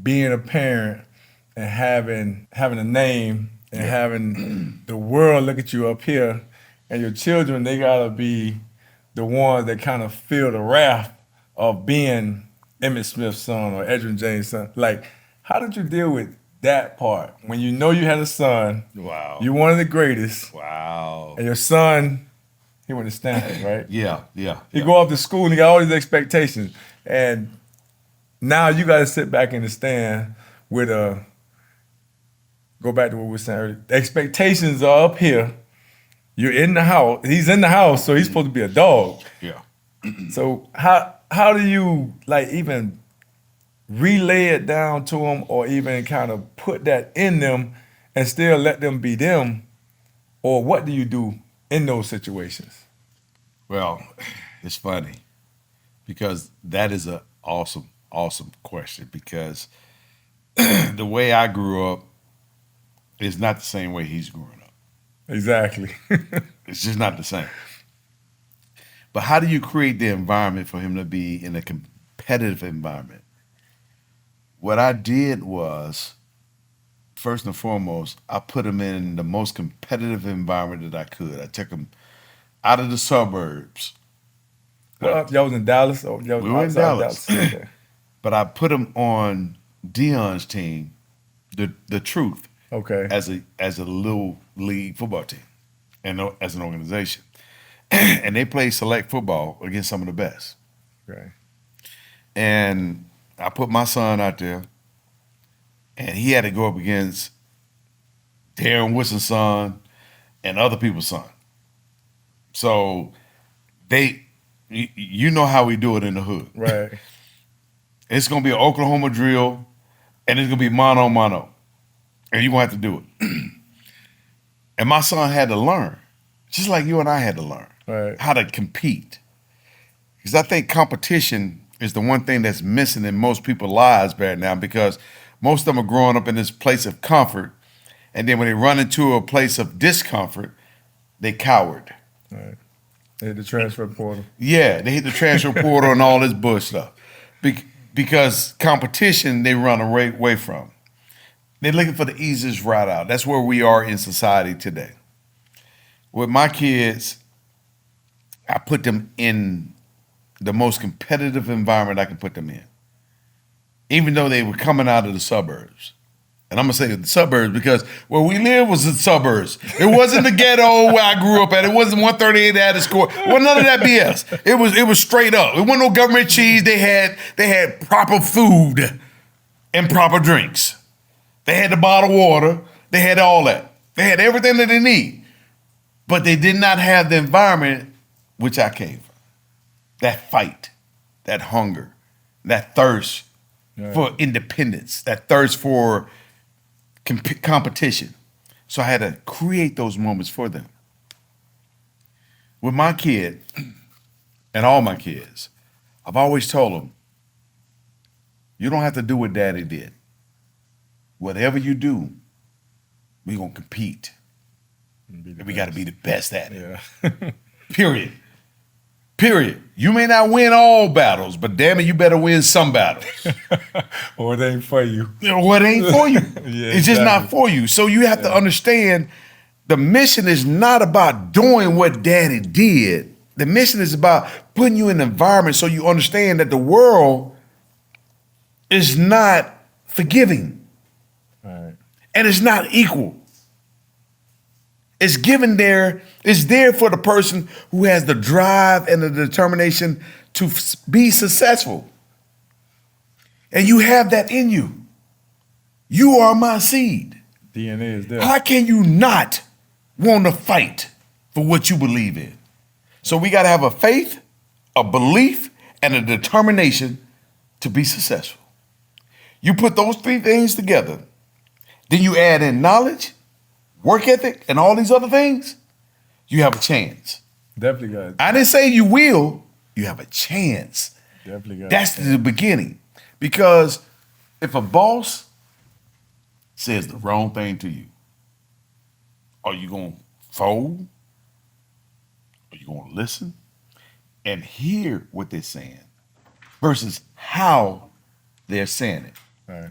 being a parent and having a name and having the world look at you up here, and your children, they gotta be the ones that kind of feel the wrath of being Emmitt Smith's son or Edgerrin James' son. Like, how did you deal with that part when you know you had a son? Wow. You're one of the greatest. Wow. And your son, he went to Stanford, right? Yeah. He go off to school and he got all these expectations. And now you got to sit back in the stand with go back to what we were saying earlier. The expectations are up here. You're in the house. He's in the house, so he's supposed to be a dog. Yeah. So how do you like even relay it down to them, or even kind of put that in them and still let them be them? Or what do you do in those situations? Well, it's funny because that is an awesome question, because the way I grew up is not the same way he's growing up. Exactly. It's just not the same. But how do you create the environment for him to be in a competitive environment? What I did was, first and foremost, I put him in the most competitive environment that I could. I took him out of the suburbs. Well, y'all was in Dallas? Or y'all We were in Dallas. Okay. But I put him on Dion's team, the Truth, Okay. as a little league football team, and as an organization. And they played select football against some of the best. Okay. And I put my son out there, and he had to go up against Darren Woodson's son and other people's son. So you know how we do it in the hood. Right. It's gonna be an Oklahoma drill, and it's gonna be mano, and you're gonna have to do it. And my son had to learn, just like you and I had to learn, Right. how to compete. Because I think competition is the one thing that's missing in most people's lives right now, because most of them are growing up in this place of comfort, and then when they run into a place of discomfort, they coward. Right. They hit the transfer portal. Yeah, they hit the transfer portal and all this bush stuff. Because competition, they run away from. They're looking for the easiest route out. That's where we are in society today. With my kids, I put them in the most competitive environment I can put them in, even though they were coming out of the suburbs. And I'm gonna say the suburbs because where we live was the suburbs. It wasn't the ghetto where I grew up at. It wasn't 138 that had a score. It wasn't none of that BS. It was straight up. It wasn't no government cheese. They had proper food and proper drinks. They had the bottled water. They had all that. They had everything that they need. But they did not have the environment which I came from. That fight, that hunger, that thirst for independence, that thirst for competition. So I had to create those moments for them. With my kid and all my kids, I've always told them, you don't have to do what daddy did. Whatever you do, we're going to compete. And we got to be the best at it. Yeah. Period. You may not win all battles, but damn it, you better win some battles. Or it ain't for you. Or it ain't for you. Yeah, it's just not for you. So you have to understand the mission is not about doing what daddy did. The mission is about putting you in an environment so you understand that the world is not forgiving. Right. And it's not equal. It's there for the person who has the drive and the determination to be successful. And you have that in you. You are my seed. DNA is there. How can you not want to fight for what you believe in? So we got to have a faith, a belief, and a determination to be successful. You put those three things together, then you add in knowledge, work ethic, and all these other things, you have a chance. Definitely got it. I didn't say you will, you have a chance. Definitely got That's the beginning. Because if a boss says the wrong thing to you, are you going to fold? Are you going to listen and hear what they're saying versus how they're saying it? Right.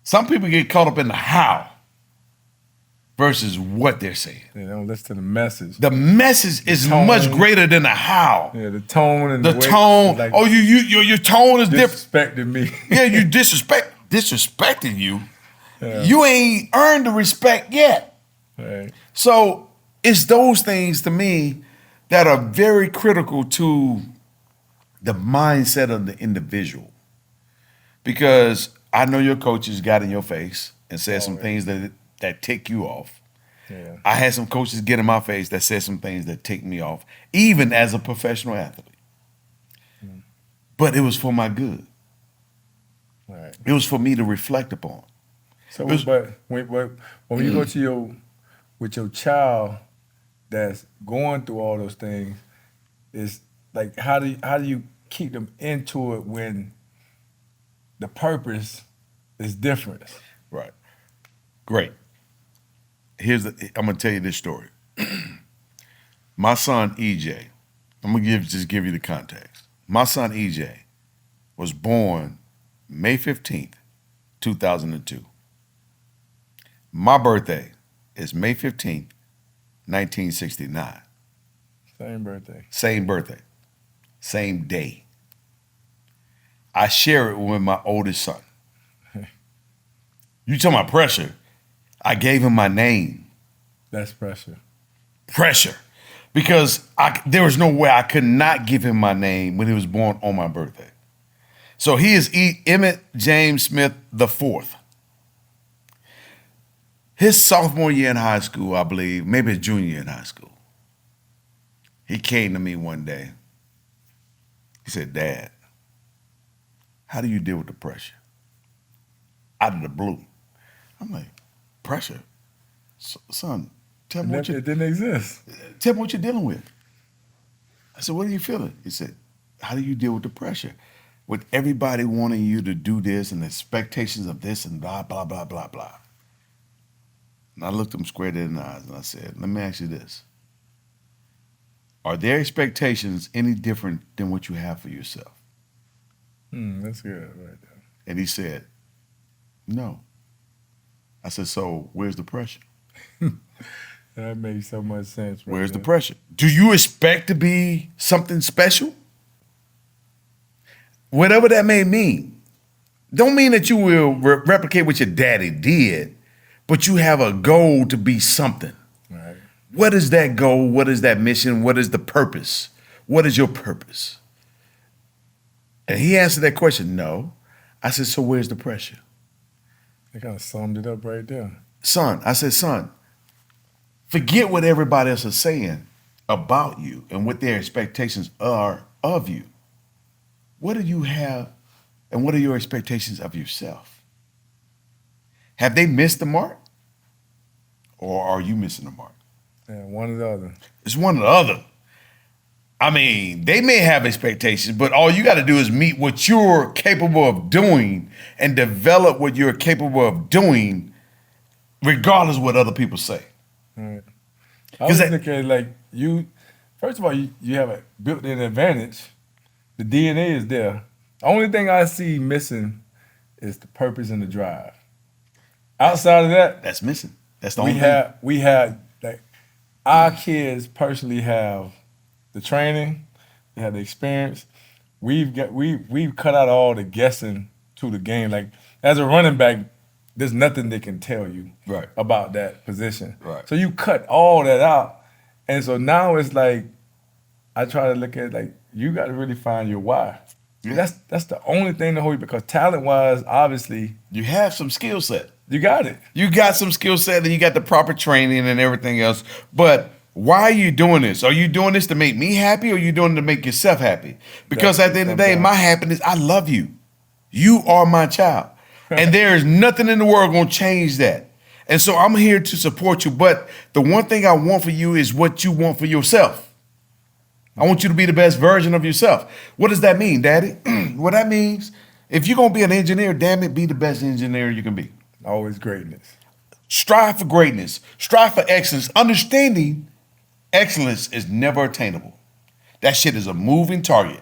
Some people get caught up in the how versus what they're saying. They don't listen to the message. The message is tone. much greater than the how. Yeah, the tone and The way, tone. like, Oh, your tone is different. disrespecting me. Yeah, you disrespecting you. Yeah. You ain't earned the respect yet. Right. So it's those things to me that are very critical to the mindset of the individual. Because I know your coaches got in your face and said some things that tick you off. Yeah. I had some coaches get in my face that said some things that tick me off, even as a professional athlete. But it was for my good. Right. It was for me to reflect upon. So, but when you go to with your child that's going through all those things, is like how do you keep them into it when the purpose is different? Right. Great. I'm gonna tell you this story. My son EJ, I'm gonna give you the context. My son EJ was born May 15th, 2002. My birthday is May 15th, 1969. Same birthday. Same birthday. Same day. I share it with my oldest son. You talking about pressure. I gave him my name. That's pressure. Pressure. Because there was no way I could not give him my name when he was born on my birthday. So he is Emmitt James Smith the fourth. His sophomore year in high school, I believe, maybe his junior year in high school, he came to me one day. He said, "Dad, how do you deal with the pressure?" Out of the blue. I'm like, "Pressure? Son, tell me what It didn't exist. Tell me what you're dealing with." I said, "What are you feeling?" He said, "How do you deal with the pressure? With everybody wanting you to do this and the expectations of this and blah, blah, blah, blah, blah." And I looked him square in the eyes and I said, "Let me ask you this. Are their expectations any different than what you have for yourself?" That's good right there. And he said, "No." I said, "So where's the pressure? That makes so much sense. Right Where's the there. pressure? Do you expect to be something special? Whatever that may mean. Don't mean that you will replicate what your daddy did, but you have a goal to be something. Right. What is that goal? What is that mission? What is the purpose? What is your purpose?" And he answered that question, "No." I said, "So where's the pressure?" They kind of summed it up right there. Son, I said, "Son, forget what everybody else is saying about you and what their expectations are of you. What do you have and what are your expectations of yourself? Have they missed the mark or are you missing the mark?" Yeah, one or the other. It's one or the other. I mean, they may have expectations, but all you got to do is meet what you're capable of doing and develop what you're capable of doing, regardless of what other people say. Right. I was thinking like first of all, you have a built-in advantage. The DNA is there. The only thing I see missing is the purpose and the drive. Outside of that, That's missing. That's the only thing. we have like our kids personally have the training, they have the experience. We've cut out all the guessing to the game. Like as a running back, there's nothing they can tell you Right. about that position. Right. So you cut all that out. And so now it's like I try to look at like you got to really find your why. Yeah. That's the only thing to hold you because talent-wise, obviously, You have some skill set. you got it. You got some skill set and you got the proper training and everything else. But why are you doing this? Are you doing this to make me happy or are you doing it to make yourself happy? Because at the end of the day, my happiness, I love you. You are my child. And there is nothing in the world going to change that. And so I'm here to support you. But the one thing I want for you is what you want for yourself. I want you to be the best version of yourself. What does that mean, Daddy? What that means, if you're going to be an engineer, damn it, be the best engineer you can be. Always greatness. Strive for greatness. Strive for excellence. Understanding excellence is never attainable. That shit is a moving target.